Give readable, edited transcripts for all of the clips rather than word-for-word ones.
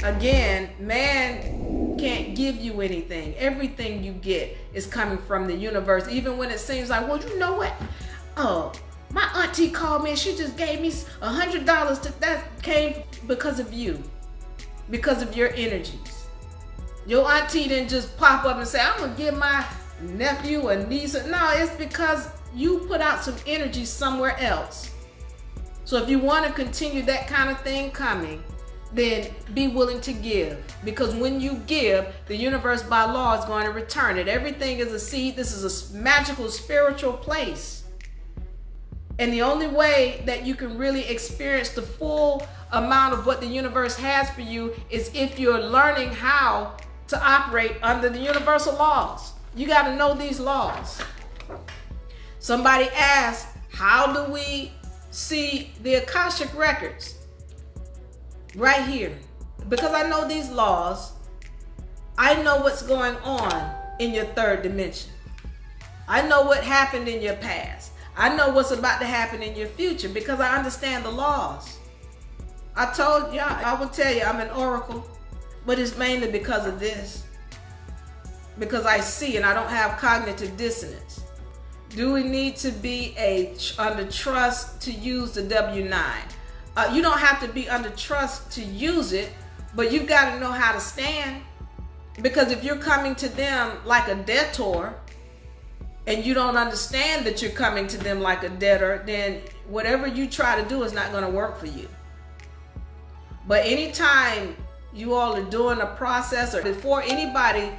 again, man can't give you anything. Everything you get is coming from the universe, even when it seems like, well, you know what? Oh, my auntie called me and she just gave me $100. That came because of you, because of your energies. Your auntie didn't just pop up and say, I'm gonna give my nephew or niece. No, it's because you put out some energy somewhere else. So if you want to continue that kind of thing coming, then be willing to give. Because when you give, the universe by law is going to return it. Everything is a seed. This is a magical spiritual place. And the only way that you can really experience the full amount of what the universe has for you is if you're learning how to operate under the universal laws. You got to know these laws. Somebody asked, how do we see the Akashic Records? Right here. Because I know these laws, I know what's going on in your third dimension. I know what happened in your past. I know what's about to happen in your future because I understand the laws. I told y'all, I will tell you I'm an oracle, but it's mainly because of this. Because I see and I don't have cognitive dissonance. Do we need to be under trust to use the W9? You don't have to be under trust to use it, but you've got to know how to stand. Because if you're coming to them like a debtor, and you don't understand that you're coming to them like a debtor, then whatever you try to do is not going to work for you. But anytime you all are doing a process, or before anybody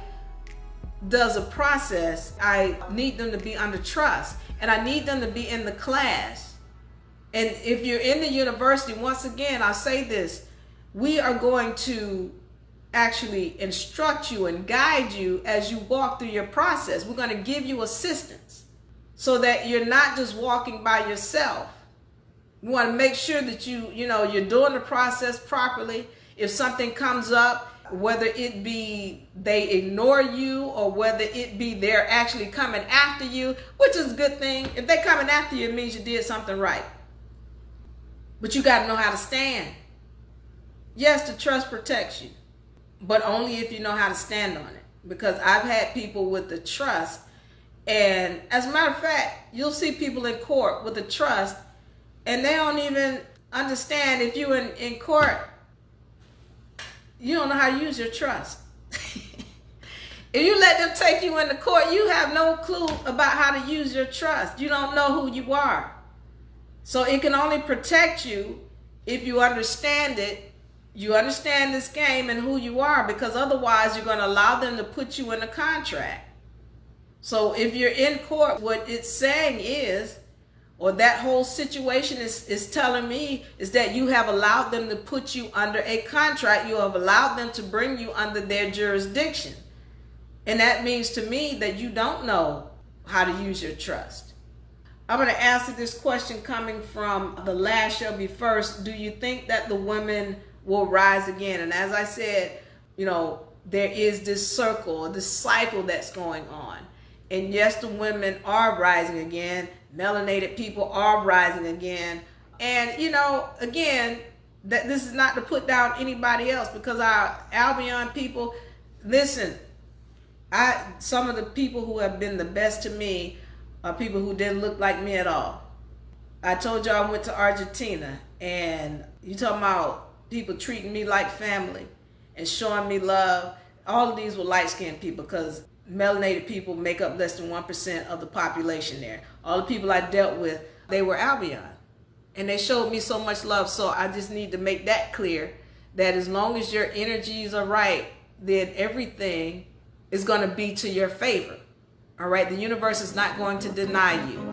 does a process, I need them to be under trust, and I need them to be in the class. And if you're in the university, once again, I'll say this, we are going to actually instruct you and guide you as you walk through your process. We're going to give you assistance so that you're not just walking by yourself. We want to make sure that you're doing the process properly. If something comes up, whether it be they ignore you or whether it be they're actually coming after you, which is a good thing. If they're coming after you, it means you did something right. But you got to know how to stand. Yes, the trust protects you, but only if you know how to stand on it. Because I've had people with the trust, and as a matter of fact, you'll see people in court with the trust, and they don't even understand. If you're in court, you don't know how to use your trust. If you let them take you into court, you have no clue about how to use your trust. You don't know who you are. So it can only protect you if you understand it. You understand this game and who you are, because otherwise you're going to allow them to put you in a contract. So if you're in court, what it's saying is, or that whole situation is telling me, is that you have allowed them to put you under a contract. You have allowed them to bring you under their jurisdiction. And that means to me that you don't know how to use your trust. I'm going to answer this question coming from The Last Shall Be First. Do you think that the women will rise again? And as I said, there is this circle, this cycle that's going on. And yes, the women are rising again. Melanated people are rising again. And, again, that this is not to put down anybody else, because our Albion people, listen, some of the people who have been the best to me are people who didn't look like me at all. I told y'all I went to Argentina, and you talking about people treating me like family and showing me love. All of these were light-skinned people, because melanated people make up less than 1% of the population there. All the people I dealt with, they were Albion, and they showed me so much love. So I just need to make that clear, that as long as your energies are right, then everything is going to be to your favor. All right, the universe is not going to deny you.